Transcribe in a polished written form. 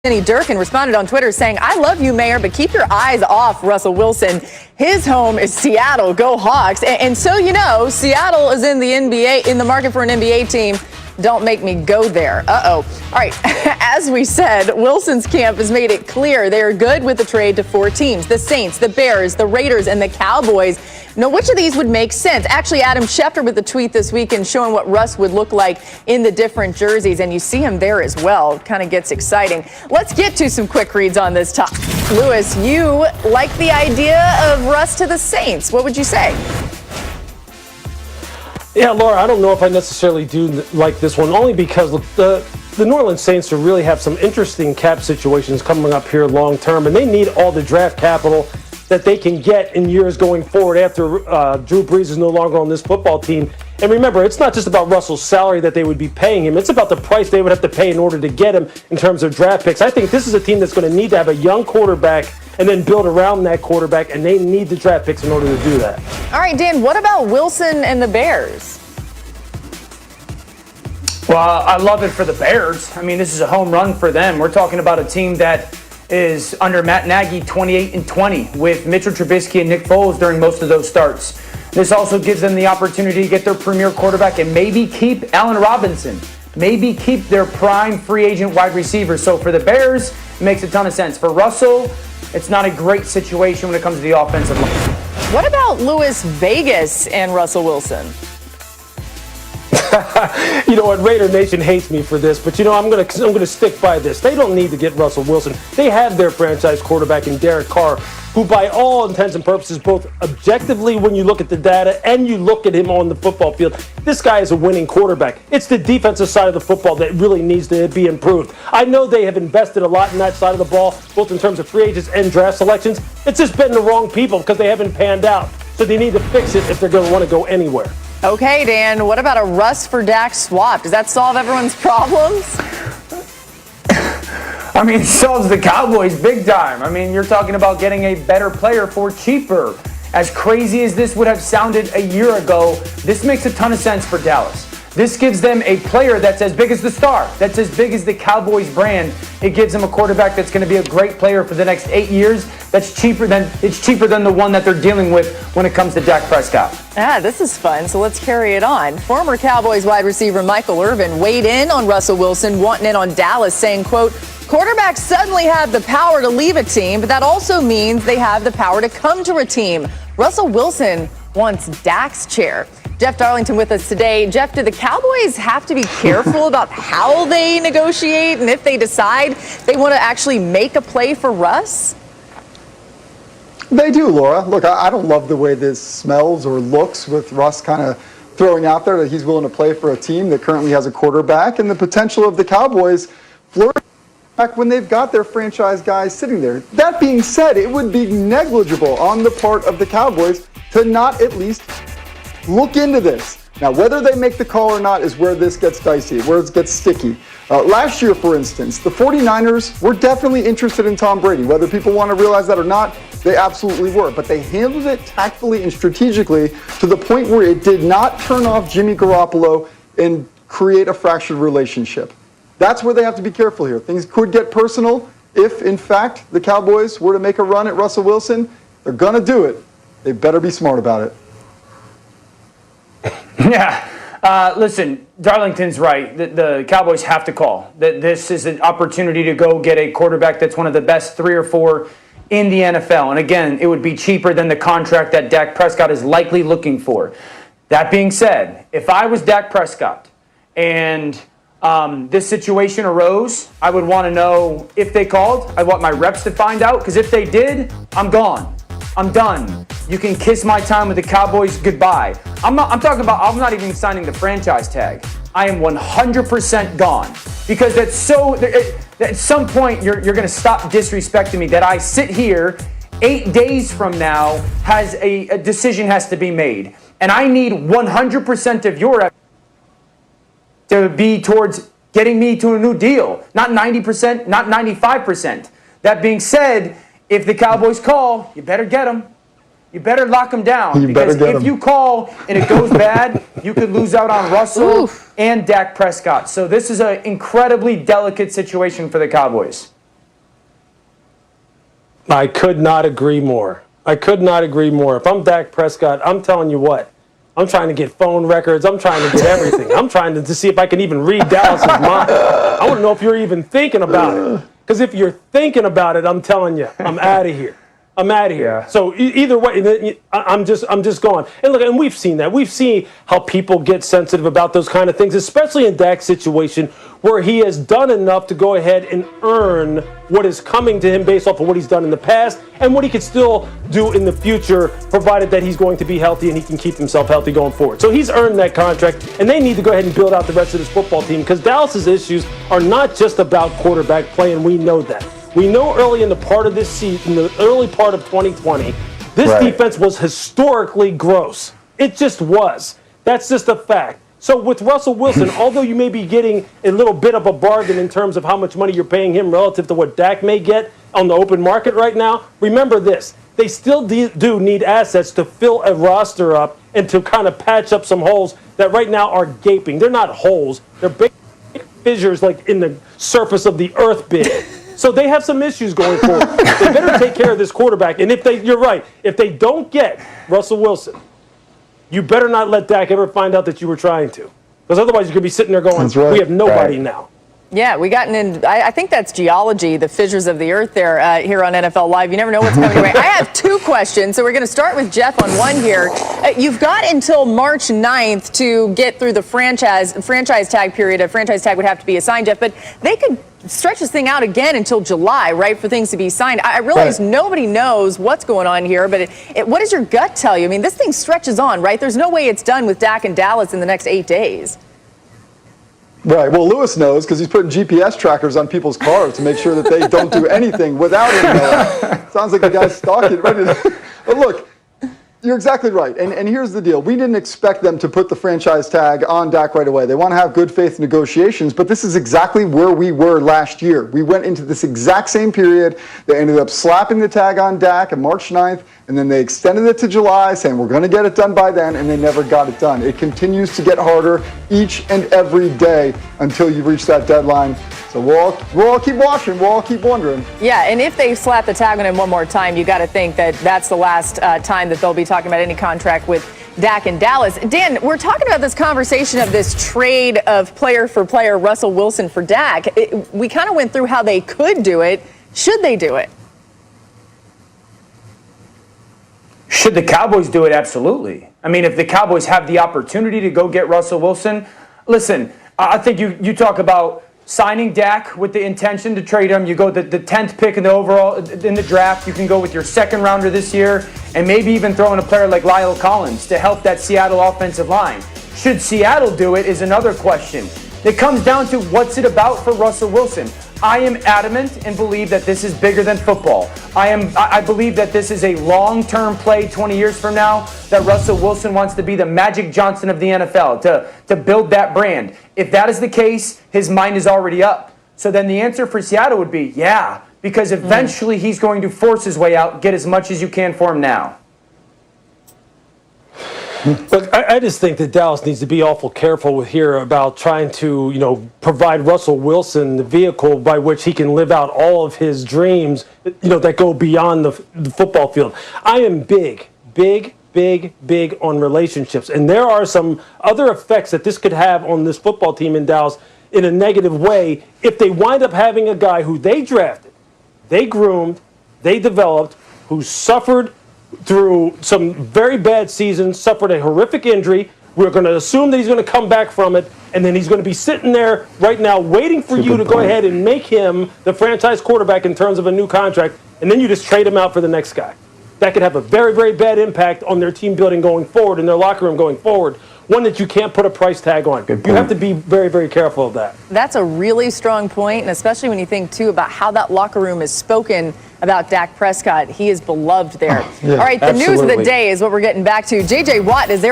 Durkin responded on Twitter saying, "I love you, Mayor, but keep your eyes off Russell Wilson. His home is Seattle. Go Hawks." And so, you know, Seattle is in the NBA, in the market for an NBA team. Don't make me go there. All right. As we said, Wilson's camp has made it clear they are good with the trade to 4 teams: the Saints, the Bears, the Raiders, and the Cowboys. Now, which of these would make sense? Actually, Adam Schefter with the tweet this weekend showing what Russ would look like in the different jerseys, and you see him there as well. Kind of gets exciting. Let's get to some quick reads on this topic. Lewis, you like the idea of Russ to the Saints. What would you say? Yeah, Laura, I don't know if I necessarily do like this one, only because the New Orleans Saints really have some interesting cap situations coming up here long term, and they need all the draft capital that they can get in years going forward after Drew Brees is no longer on this football team. And remember, it's not just about Russell's salary that they would be paying him. It's about the price they would have to pay in order to get him in terms of draft picks. I think this is a team that's going to need to have a young quarterback and then build around that quarterback, and they need the draft picks in order to do that. All right, Dan, what about Wilson and the Bears? Well, I love it for the Bears. I mean, this is a home run for them. We're talking about a team that is under Matt Nagy 28-20 with Mitchell Trubisky and Nick Foles during most of those starts. This also gives them the opportunity to get their premier quarterback and maybe keep Allen Robinson, maybe keep their prime free agent wide receiver. So for the Bears, it makes a ton of sense. For Russell, it's not a great situation when it comes to the offensive line. What about Louis Vegas and Russell Wilson? You know what, Raider Nation hates me for this, but you know I'm gonna stick by this. They don't need to get Russell Wilson. They have their franchise quarterback in Derek Carr, who by all intents and purposes, both objectively when you look at the data and you look at him on the football field, this guy is a winning quarterback. It's the defensive side of the football that really needs to be improved. I know they have invested a lot in that side of the ball, both in terms of free agents and draft selections. It's just been the wrong people because they haven't panned out. So they need to fix it if they're going to want to go anywhere. Okay, Dan, what about a Russ for Dak swap? Does that solve everyone's problems? I mean, it solves the Cowboys big time. I mean, you're talking about getting a better player for cheaper. As crazy as this would have sounded a year ago, this makes a ton of sense for Dallas. This gives them a player that's as big as the star, that's as big as the Cowboys brand. It gives them a quarterback that's going to be a great player for the next 8 years. It's cheaper than the one that they're dealing with when it comes to Dak Prescott. This is fun, so let's carry it on. Former Cowboys wide receiver Michael Irvin weighed in on Russell Wilson, wanting in on Dallas, saying, quote, "Quarterbacks suddenly have the power to leave a team, but that also means they have the power to come to a team. Russell Wilson wants Dak's chair." Jeff Darlington with us today. Jeff, do the Cowboys have to be careful about how they negotiate and if they decide they want to actually make a play for Russ? They do, Laura. Look, I don't love the way this smells or looks with Russ kind of throwing out there that he's willing to play for a team that currently has a quarterback, and the potential of the Cowboys flourishing back when they've got their franchise guys sitting there. That being said, it would be negligible on the part of the Cowboys to not at least look into this. Now, whether they make the call or not is where this gets dicey, where it gets sticky. Last year, for instance, the 49ers were definitely interested in Tom Brady. Whether people want to realize that or not, they absolutely were. But they handled it tactfully and strategically to the point where it did not turn off Jimmy Garoppolo and create a fractured relationship. That's where they have to be careful here. Things could get personal if, in fact, the Cowboys were to make a run at Russell Wilson. They're going to do it. They better be smart about it. Yeah. Listen, Darlington's right. The Cowboys have to call. This is an opportunity to go get a quarterback that's one of the best 3 or 4 in the NFL. And again, it would be cheaper than the contract that Dak Prescott is likely looking for. That being said, if I was Dak Prescott and this situation arose, I would want to know if they called. I want my reps to find out, because if they did, I'm gone. I'm done. You can kiss my time with the Cowboys goodbye. I'm not even signing the franchise tag. I am 100% gone, because at some point you're going to stop disrespecting me. That I sit here 8 days from now, a decision has to be made, and I need 100% of your effort to be towards getting me to a new deal. Not 90%, not 95%. That being said, if the Cowboys call, you better get them. You better lock them down. Because if you call and it goes bad, you could lose out on Russell and Dak Prescott. So this is an incredibly delicate situation for the Cowboys. I could not agree more. I could not agree more. If I'm Dak Prescott, I'm telling you what. I'm trying to get phone records. I'm trying to get everything. I'm trying to see if I can even read Dallas's mind. I want to know if you're even thinking about it. Because if you're thinking about it, I'm telling you, I'm out of here. I'm out of here. Yeah. So either way, I'm just going. And look, and we've seen that. We've seen how people get sensitive about those kind of things, especially in Dak's situation, where he has done enough to go ahead and earn what is coming to him based off of what he's done in the past and what he could still do in the future, provided that he's going to be healthy and he can keep himself healthy going forward. So he's earned that contract, and they need to go ahead and build out the rest of this football team, because Dallas's issues are not just about quarterback play, and we know that. We know early in the part of this season, the early part of 2020, this defense was historically gross. It just was. That's just a fact. So with Russell Wilson, although you may be getting a little bit of a bargain in terms of how much money you're paying him relative to what Dak may get on the open market right now, remember this. They still do need assets to fill a roster up and to kind of patch up some holes that right now are gaping. They're not holes. They're big fissures like in the surface of the earth big. So they have some issues going forward. They better take care of this quarterback. And you're right, if they don't get Russell Wilson, you better not let Dak ever find out that you were trying to. Because otherwise you're going to be sitting there going, we have nobody now. Yeah, we gotten in. I think that's geology, the fissures of the earth there here on NFL Live. You never know what's coming your way. I have two questions, so we're going to start with Jeff on one here. You've got until March 9th to get through the franchise tag period. A franchise tag would have to be assigned, Jeff, but they could stretch this thing out again until July, right, for things to be signed. I realize nobody knows what's going on here, but what does your gut tell you? I mean, this thing stretches on, right? There's no way it's done with Dak and Dallas in the next 8 days. Right. Well, Lewis knows because he's putting GPS trackers on people's cars to make sure that they don't do anything without him. Sounds like the guy's stalking. But look, you're exactly right. And here's the deal. We didn't expect them to put the franchise tag on Dak right away. They want to have good faith negotiations, but this is exactly where we were last year. We went into this exact same period. They ended up slapping the tag on Dak on March 9th, and then they extended it to July, saying we're going to get it done by then, and they never got it done. It continues to get harder each and every day until you reach that deadline. So we'll all keep watching. We'll all keep wondering. Yeah, and if they slap the tag on him one more time, you got to think that that's the last time that they'll be talking about any contract with Dak and Dallas. Dan, we're talking about this conversation of this trade of player for player, Russell Wilson for Dak. We kind of went through how they could do it. Should they do it? Should the Cowboys do it? Absolutely. I mean, if the Cowboys have the opportunity to go get Russell Wilson, listen, I think you talk about signing Dak with the intention to trade him. You go the 10th pick in the draft. You can go with your second rounder this year and maybe even throw in a player like Lyle Collins to help that Seattle offensive line. Should Seattle do it is another question. It comes down to what's it about for Russell Wilson. I am adamant and believe that this is bigger than football. I believe that this is a long-term play 20 years from now, that Russell Wilson wants to be the Magic Johnson of the NFL, to build that brand. If that is the case, his mind is already up. So then the answer for Seattle would be, yeah, because eventually he's going to force his way out, get as much as you can for him now. Look, I just think that Dallas needs to be awful careful here about trying to, provide Russell Wilson the vehicle by which he can live out all of his dreams, that go beyond the football field. I am big on relationships. And there are some other effects that this could have on this football team in Dallas in a negative way if they wind up having a guy who they drafted, they groomed, they developed, who suffered through some very bad seasons, suffered a horrific injury. We're going to assume that he's going to come back from it, and then he's going to be sitting there right now waiting for you to go ahead and make him the franchise quarterback in terms of a new contract, and then you just trade him out for the next guy. That could have a very, very bad impact on their team building going forward and their locker room going forward, one that you can't put a price tag on. You have to be very, very careful of that. That's a really strong point, and especially when you think, too, about how that locker room is spoken about Dak Prescott. He is beloved there. All right, the news of the day is what we're getting back to. J.J. Watt is